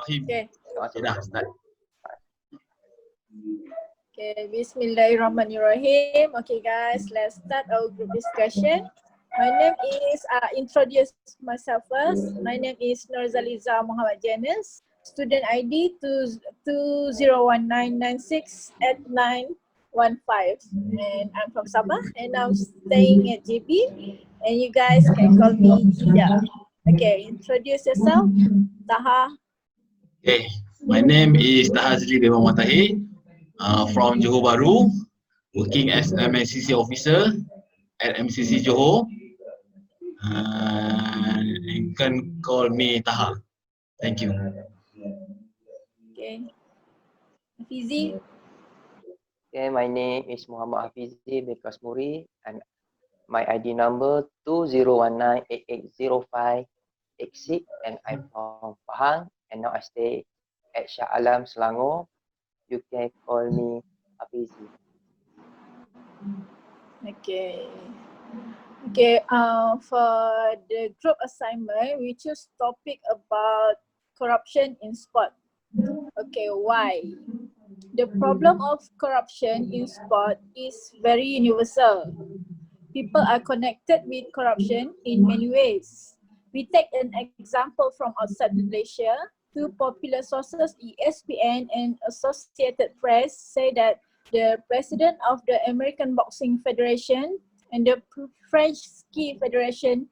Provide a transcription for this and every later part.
Okay. Okay, dah start. Okay, Bismillahirrahmanirrahim. Okay guys, let's start our group discussion. My name is, introduce myself first. My name is Drreziannasrl251-group. Student ID 2019968915. And I'm from Sabah and I'm staying at JB. And you guys can call me Jida. Okay, introduce yourself. Taha. Okay, my name is Drreziannasrl251-group from Johor Bahru, working as MCC officer at MCC Johor. You can call me Taha. Thank you. Okay. Fizi. Okay, my name is Muhammad Hafizi Bekasmuri and my ID number 2019880586 and I'm from Pahang and now I stay at Shah Alam, Selangor. You can call me Hafizi. Okay. Okay, for the group assignment, we choose topic about corruption in sport. Okay, why? The problem of corruption in sport is very universal. People are connected with corruption in many ways. We take an example from outside Malaysia. Two popular sources, ESPN and Associated Press, say that the president of the American Boxing Federation and the French Ski Federation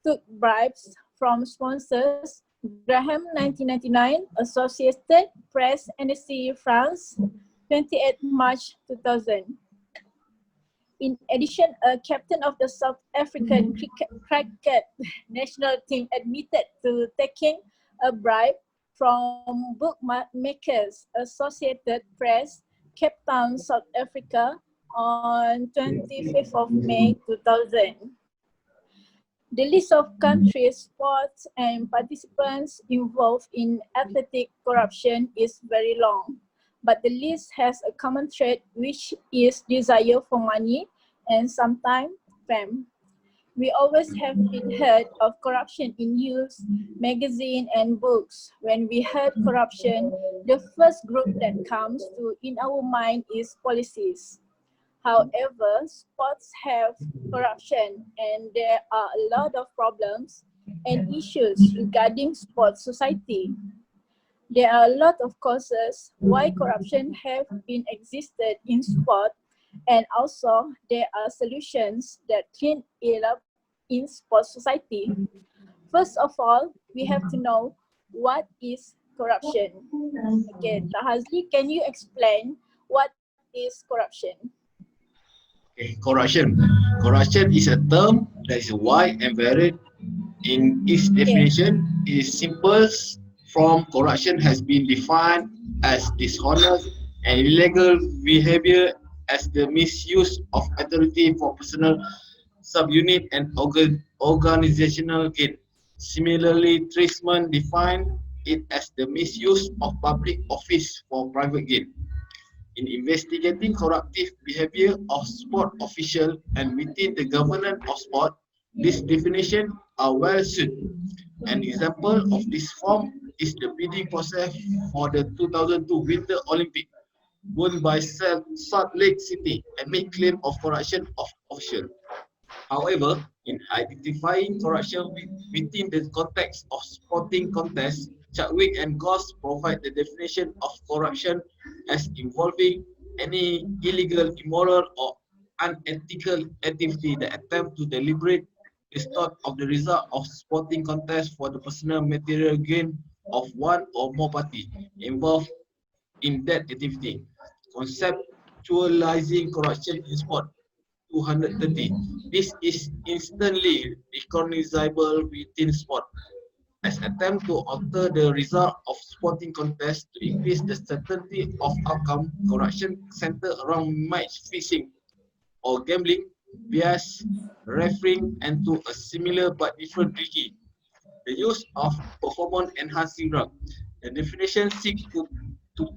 took bribes from sponsors. Graham, 1999, Associated Press, NSC, France, 28 March 2000. In addition, a captain of the South African cricket national team admitted to taking a bribe from bookmakers. Associated Press, Cape Town, South Africa, on 25th of May 2000. The list of countries, sports, and participants involved in athletic corruption is very long, but the list has a common trait, which is desire for money and sometimes fame. We always have been heard of corruption in news, magazine, and books. When we heard corruption, the first group that comes to in our mind is policies. However, sports have corruption and there are a lot of problems and issues regarding sports society. There are a lot of causes why corruption have been existed in sport, and also there are solutions that clean it up in sports society. First of all, we have to know what is corruption. Okay, Tahazli, can you explain what is corruption? Okay, corruption. Corruption is a term that is wide and varied in its definition. It is simple from corruption has been defined as dishonest and illegal behavior as the misuse of authority for personal, subunit and organizational gain. Similarly, treatment defined it as the misuse of public office for private gain. In investigating corruptive behavior of sport officials and within the governance of sport, these definitions are well suited. An example of this form is the bidding process for the 2002 Winter Olympic, won by Salt Lake City amid claim of corruption of officials. However, in identifying corruption within the context of sporting contests, Chadwick and Goss provide the definition of corruption as involving any illegal, immoral, or unethical activity that attempt to deliberate distort of the result of sporting contest for the personal material gain of one or more party involved in that activity. Conceptualizing corruption in sport 230. This is instantly recognizable within sport as attempt to alter the result of sporting contest to increase the certainty of outcome. Corruption centered around match fixing or gambling, bias, refereeing, and to a similar but different degree. The use of performance enhancing drug. The definition seeks to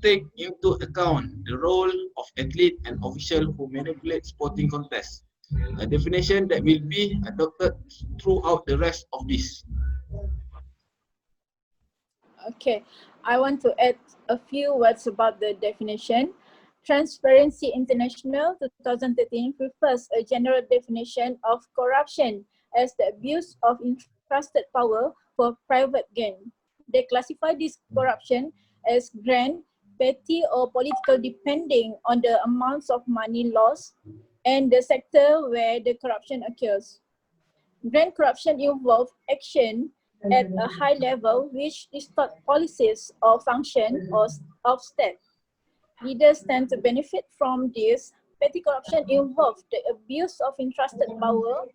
take into account the role of athlete and official who manipulate sporting contests. A definition that will be adopted throughout the rest of this. Okay, I want to add a few words about the definition. Transparency International 2013 prefers a general definition of corruption as the abuse of entrusted power for private gain. They classify this corruption as grand, petty or political depending on the amounts of money lost and the sector where the corruption occurs. Grand corruption involves action at a high level which distort policies or function of state. Leaders tend to benefit from this. Petty corruption involves the abuse of entrusted power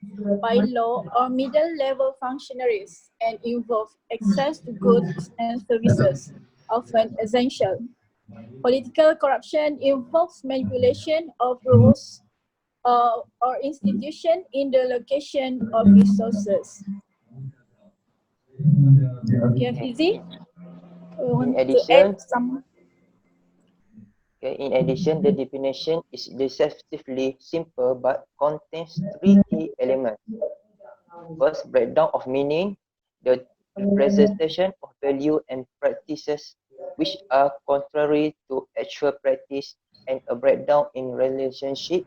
by law or middle-level functionaries and involve access to goods and services, often essential. Political corruption involves manipulation of rules or institution in the location of resources. Okay, Okay. Fizi, we In want to add addition, some. the definition is deceptively simple but contains three key elements. First, breakdown of meaning, the representation of value and practices which are contrary to actual practice, and a breakdown in relationship.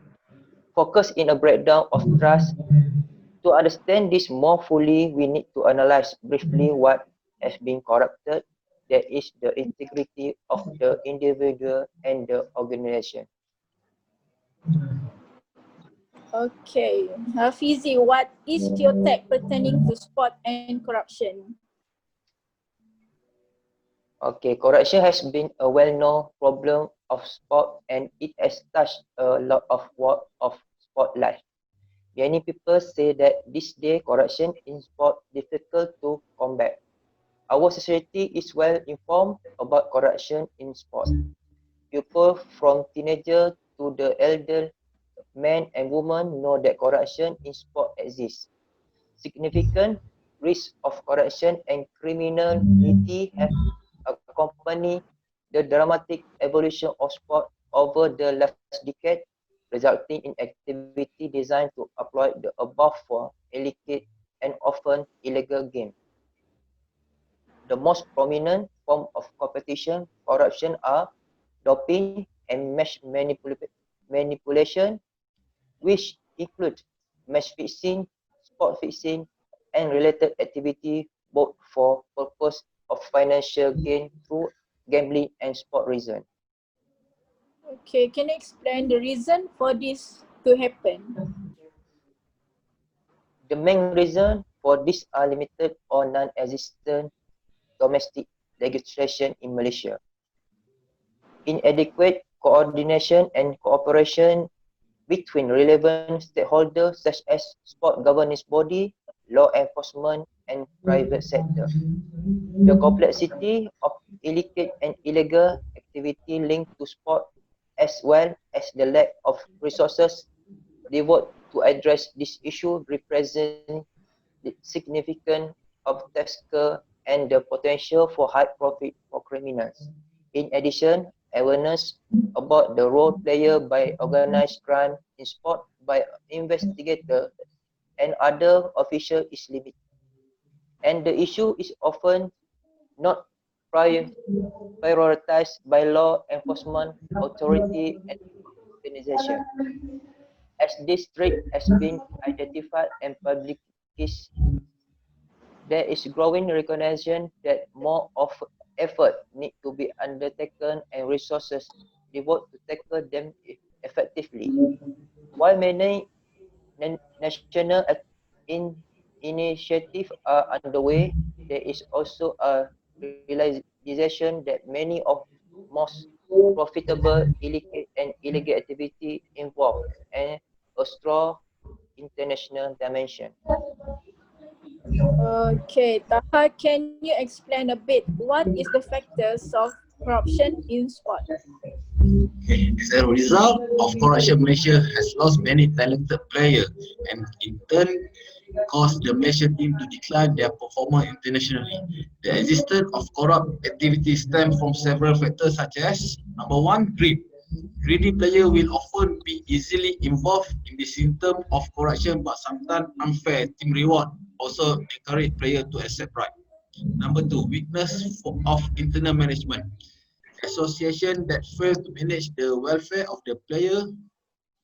Focus in a breakdown of trust. To understand this more fully, we need to analyze briefly what has been corrupted. That is the integrity of the individual and the organization. Okay, Fizi, what is your take pertaining to sport and corruption? Okay, corruption has been a well-known problem of sport and it has touched a lot of work of sport life. Many people say that this day corruption in sport difficult to combat. Our society is well informed about corruption in sport. People from teenager to the elder, men and women know that corruption in sport exists. Significant risks of corruption and criminality have accompanied the dramatic evolution of sport over the last decade, resulting in activity designed to exploit the above for illicit and often illegal gain. The most prominent form of competition corruption are doping and manipulation, which include match fixing, sport fixing, and related activity both for purpose of financial gain through gambling and sport reason. Okay, can you explain the reason for this to happen? The main reason for this are limited or non-existent domestic legislation in Malaysia. Inadequate coordination and cooperation between relevant stakeholders such as sport governance body, law enforcement, and private sector. The complexity of illicit and illegal activity linked to sport, as well as the lack of resources devoted to address this issue, represent the significant obstacle and the potential for high profit for criminals. In addition, awareness about the role played by organized crime in sport by investigators and other officials is limited, and the issue is often not prioritized by law enforcement authority and organization. As this threat has been identified and publicized, there is growing recognition that more of effort need to be undertaken and resources devoted to tackle them effectively. While many national initiatives are underway, there is also a realization that many of most profitable illicit and illegal activity involve and a strong international dimension. Okay, Taha, can you explain a bit what is the factors of corruption in sport? As a result of corruption, Malaysia has lost many talented players and in turn caused the Malaysia team to decline their performance internationally. The existence of corrupt activities stems from several factors such as number one, greed. Greedy players will often be easily involved in the symptom of corruption, but sometimes unfair team reward also encourage players to accept bribe. Number two, of internal management. Association that fail to manage the welfare of the player,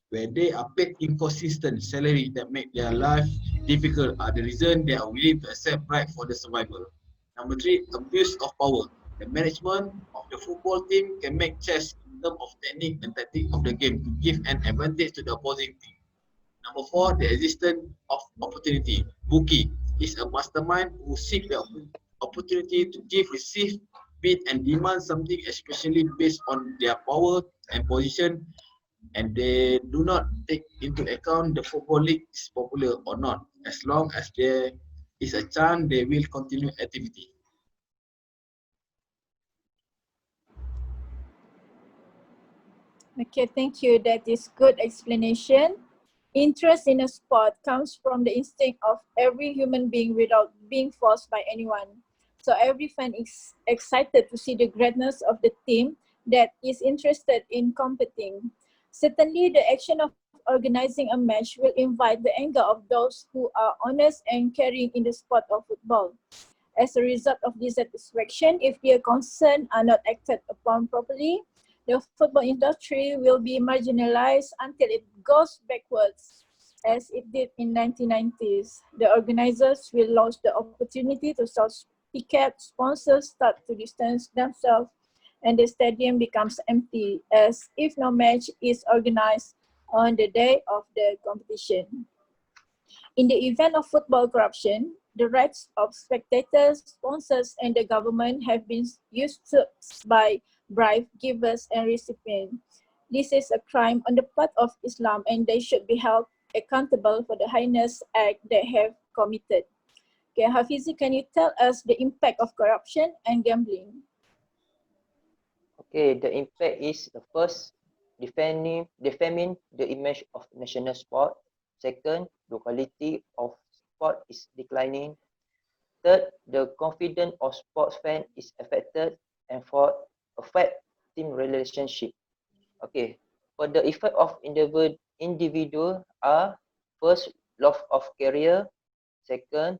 where they are paid inconsistent salary that make their life difficult, are the reason they are willing to accept bribe for the survival. Number three, abuse of power. The management of the football team can make chess in terms of technique and tactic of the game to give an advantage to the opposing team. Number four, the existence of opportunity. Bookie is a mastermind who seek the opportunity to give, receive, bid, and demand something, especially based on their power and position, and they do not take into account the football league is popular or not. As long as there is a chance, they will continue activity. Okay, thank you. That is good explanation. Interest in a sport comes from the instinct of every human being without being forced by anyone. So every fan is excited to see the greatness of the team that is interested in competing. Certainly, the action of organizing a match will invite the anger of those who are honest and caring in the sport of football. As a result of dissatisfaction, if their concerns are not acted upon properly, the football industry will be marginalized until it goes backwards, as it did in 1990s. The organizers will lose the opportunity to sell tickets, sponsors start to distance themselves, and the stadium becomes empty, as if no match is organized on the day of the competition. In the event of football corruption, the rights of spectators, sponsors, and the government have been usurped by bribe givers and recipients. This is a crime on the part of Islam, and they should be held accountable for the heinous act they have committed. Okay, Hafizi, can you tell us the impact of corruption and gambling? Okay, the impact is the first, defaming the image of national sport. Second, the quality of sport is declining. Third, the confidence of sports fans is affected. And fourth, affect team relationship. Okay, for the effect of individual are first, loss of career. Second,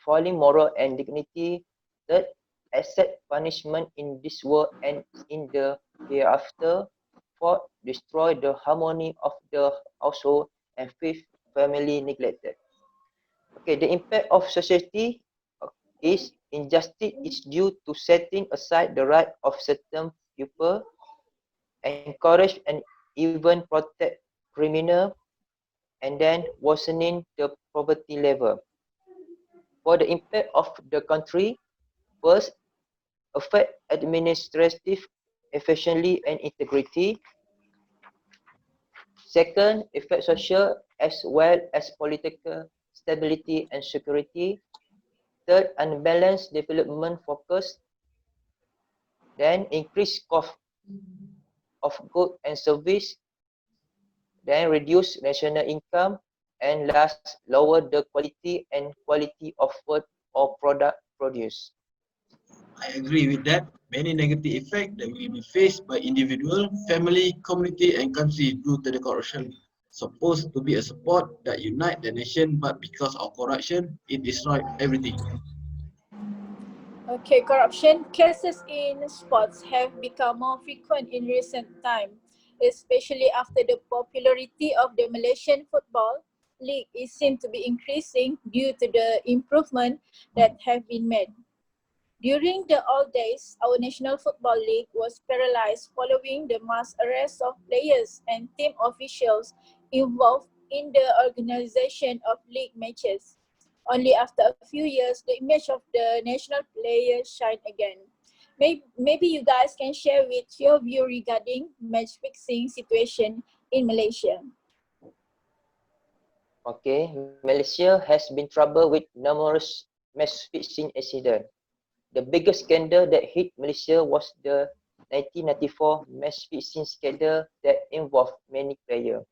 falling moral and dignity. Third, accept punishment in this world and in the hereafter. Fourth, destroy the harmony of the household. And fifth, family neglected. Okay, the impact of society is injustice is due to setting aside the right of certain people, encourage and even protect criminal, and then worsening the poverty level. For the impact of the country, first, affect administrative efficiency and integrity. Second, affect social as well as political stability and security. Third, unbalanced development focus. Then increase cost of goods and service. Then reduce national income. And last, lower the quality of food or product produced. I agree with that. Many negative effects that will be faced by individual, family, community, and country due to the corruption. Supposed to be a support that unite the nation, but because of corruption, it destroyed everything. Okay, corruption cases in sports have become more frequent in recent time, especially after the popularity of the Malaysian Football League is seen to be increasing due to the improvement that have been made. During the old days, our National Football League was paralyzed following the mass arrest of players and team officials involved in the organization of league matches. Only after a few years, the image of the national players shine again. Maybe you guys can share with your view regarding match fixing situation in Malaysia. Okay, Malaysia has been troubled with numerous match fixing incidents. The biggest scandal that hit Malaysia was the 1994 match fixing scandal that involved many players.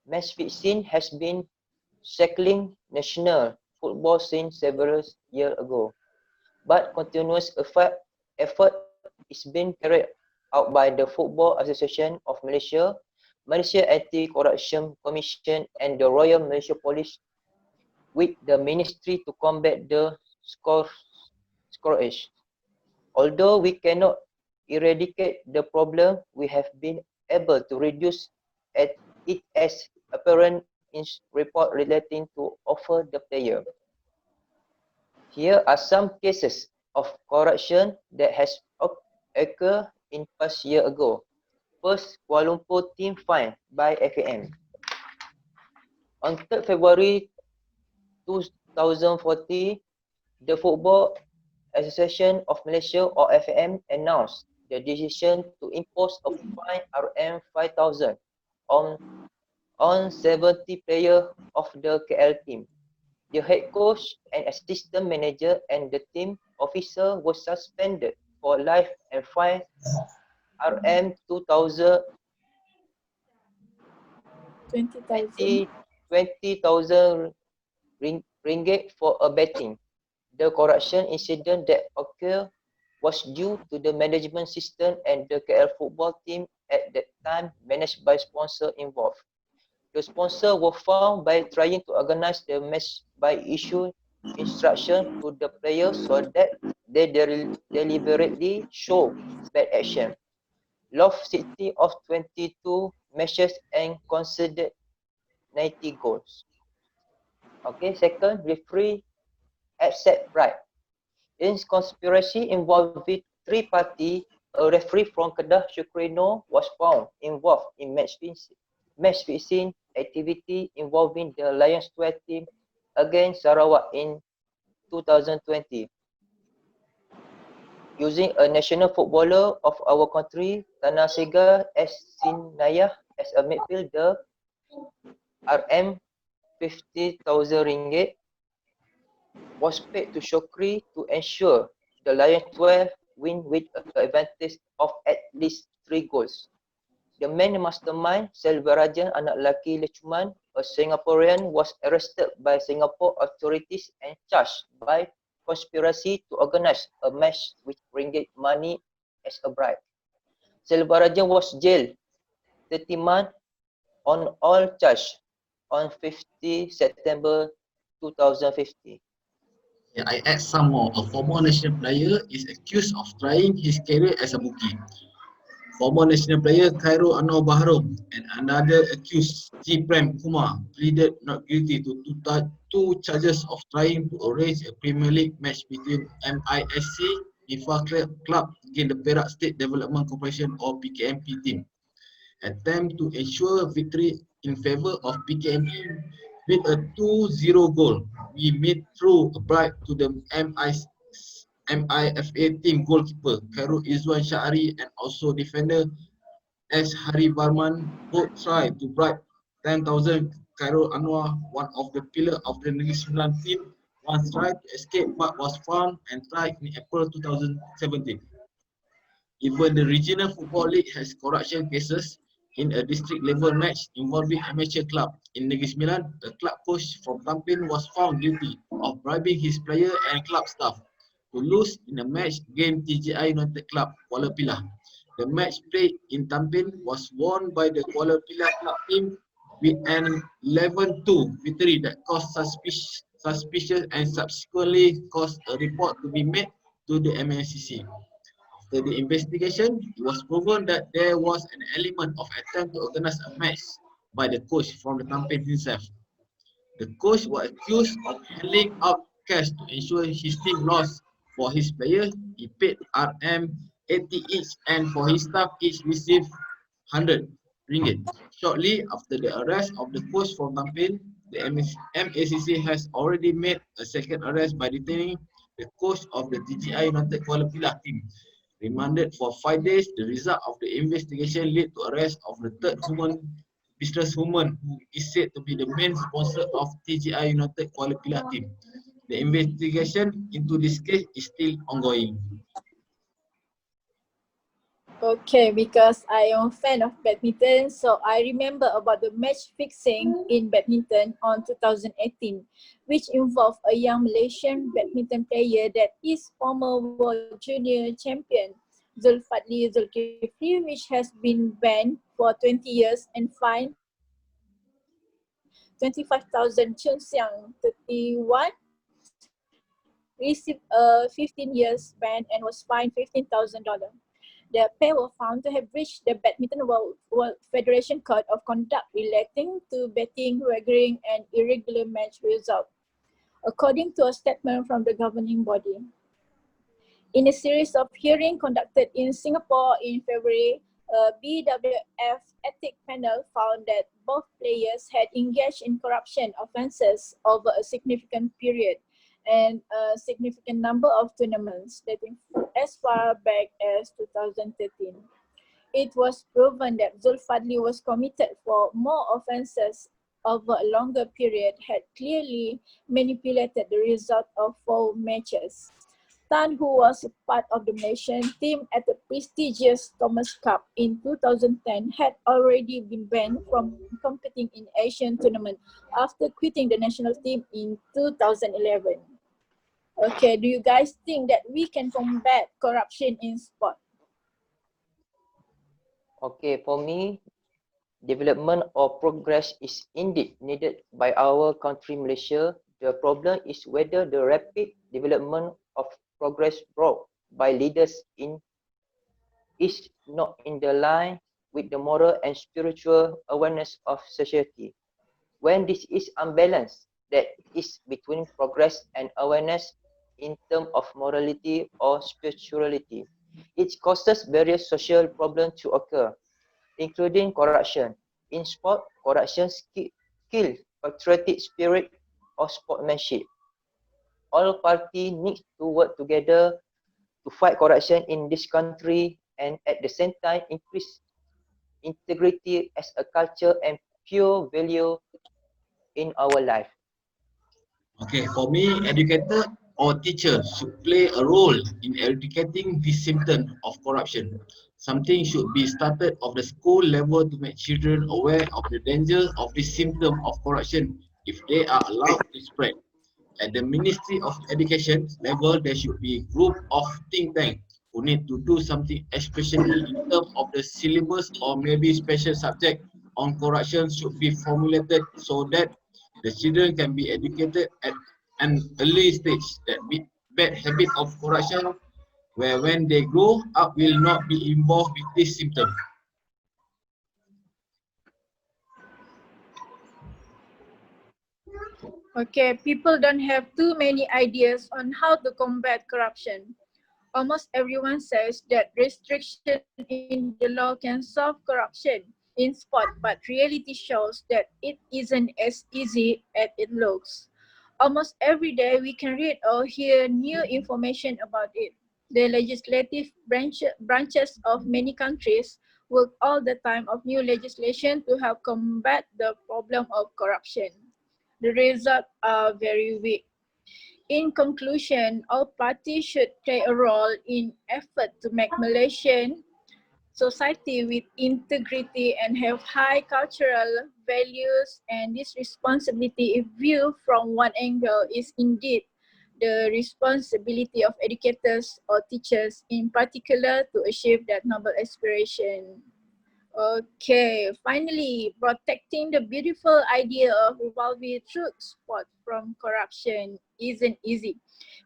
Match fixing has been shackling national football since several years ago, but continuous effort is being carried out by the Football Association of Malaysia, Malaysia Anti-Corruption Commission, and the Royal Malaysia Police with the Ministry to combat the scores Croatia. Although we cannot eradicate the problem, we have been able to reduce it as apparent in report relating to offer the player. Here are some cases of corruption that has occurred in past year ago. First, Kuala Lumpur team fined by FAM. On 3rd February 2040, the Football Association of Malaysia or FAM announced the decision to impose a fine RM5,000 on 70 players of the KL team. The head coach and assistant manager and the team officer were suspended for life and fined RM 2,000 20,000. 20,000 ringgit for a betting. The corruption incident that occurred was due to the management system and the KL football team at that time managed by sponsor involved. The sponsor were found by trying to organize the match by issuing instruction to the players so that they deliberately show bad action. Lost 60 of 22 matches and conceded 90 goals. Okay, second, referee accept bribe. In conspiracy involving three parties, a referee from Kedah Syukrino was found involved in match fixing activity involving the Lions 12 team against Sarawak in 2020. Using a national footballer of our country, Tanah Segar as Sinayah as a midfielder, RM 50,000 ringgit was paid to Shokri to ensure the Lions 12 win with an advantage of at least 3 goals. The main mastermind, Selvarajan anak lelaki Lechuman, a Singaporean, was arrested by Singapore authorities and charged by conspiracy to organize a match with ringgit money as a bribe. Selvarajan was jailed 30 months on all charges on 50 September 2050. Yeah, I add some more. A former national player is accused of trying his career as a bookie. Former national player Khairul Anwar Bahrom and another accused Prem Kumar pleaded not guilty to two charges of trying to arrange a Premier League match between MISC Nifa Club against the Perak State Development Corporation or PKMP team. Attempt to ensure victory in favour of PKMP with a 2-0 goal. We made through a bribe to the MIFA team goalkeeper Khairul Izwan Syahari and also defender S. Hari Barman both tried to bribe 10,000 Khairul Anwar, one of the pillars of the Negeri Sembilan team, once tried to escape but was found and tried in April 2017. Even the Regional Football League has corruption cases in a district level match involving amateur club. In Negeri Sembilan, the club coach from Tampin was found guilty of bribing his player and club staff to lose in a match against TGI United Club, Kuala Pilah. The match played in Tampin was won by the Kuala Pilah club team with an 11-2 victory that caused suspicion and subsequently caused a report to be made to the MNCC. After the investigation, it was proven that there was an element of attempt to organize a match by the coach from the Tampin himself. The coach was accused of handing out cash to ensure his team lost. For his players, he paid RM 80 each and for his staff each received 100 ringgit. Shortly after the arrest of the coach from Tampin, the MACC has already made a second arrest by detaining the coach of the TGI United Kuala Pilah team. Remanded for 5 days, the result of the investigation led to arrest of the third businesswoman who is said to be the main sponsor of TGI United Kuala Pilah team. The investigation into this case is still ongoing. Okay, because I am a fan of badminton, so I remember about the match fixing in badminton on 2018, which involved a young Malaysian badminton player that is former world junior champion, Zulfadli Zulkifli, which has been banned for 20 years and fined 25,000 Chun Siang 31 ringgit received a 15 years ban and was fined $15,000. The pair were found to have breached the Badminton World Federation Code of Conduct relating to betting, wagering, and irregular match result, according to a statement from the governing body. In a series of hearings conducted in Singapore in February, a BWF ethics panel found that both players had engaged in corruption offences over a significant period and a significant number of tournaments dating as far back as 2013. It was proven that Zulfadli was committed for more offences over a longer period, had clearly manipulated the result of 4 matches. Tan, who was part of the Malaysian team at the prestigious Thomas Cup in 2010, had already been banned from competing in Asian tournament after quitting the national team in 2011. Okay, do you guys think that we can combat corruption in sport? Okay, for me, development or progress is indeed needed by our country Malaysia. The problem is whether the rapid development of progress brought by leaders is not in the line with the moral and spiritual awareness of society. When this is unbalanced, that is between progress and awareness in terms of morality or spirituality, it causes various social problems to occur, including corruption. In sport, corruption kills patriotic spirit or sportsmanship. All parties need to work together to fight corruption in this country and at the same time increase integrity as a culture and pure value in our life. Okay, for me, educator or teacher should play a role in educating this symptom of corruption. Something should be started of the school level to make children aware of the danger of this symptom of corruption if they are allowed to spread. At the Ministry of Education level, there should be a group of think tank who need to do something, especially in terms of the syllabus or maybe special subject on corruption should be formulated so that the children can be educated at an early stage that bad habit of corruption where when they grow up will not be involved with this symptom. Okay, people don't have too many ideas on how to combat corruption. Almost everyone says that restriction in the law can solve corruption in sport, but reality shows that it isn't as easy as it looks. Almost every day we can read or hear new information about it. The legislative branches of many countries work all the time of new legislation to help combat the problem of corruption. The results are very weak. In conclusion, all parties should play a role in effort to make Malaysian society with integrity and have high cultural values, and this responsibility, if viewed from one angle, is indeed the responsibility of educators or teachers in particular to achieve that noble aspiration. Okay, finally, protecting the beautiful idea of rivalry through sport from corruption isn't easy.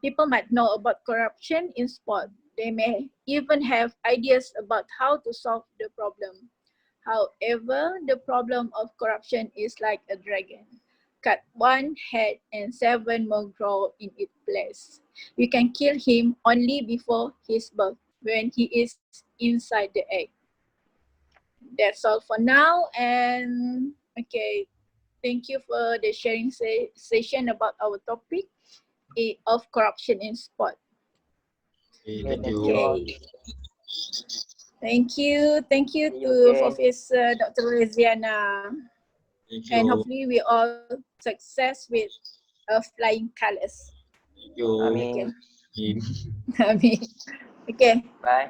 People might know about corruption in sport. They may even have ideas about how to solve the problem. However, the problem of corruption is like a dragon. Cut one head and 7 more grow in its place. You can kill him only before his birth, when he is inside the egg. That's all for now, and okay, thank you for the sharing session about our topic of corruption in sport. Okay, Okay, thank thank you you. all. Okay, thank you See you to again. Professor Dr. Reziana, Thank and you. hopefully we all success with flying colors. Thank you. Okay, Amin. In I mean, okay, Bye.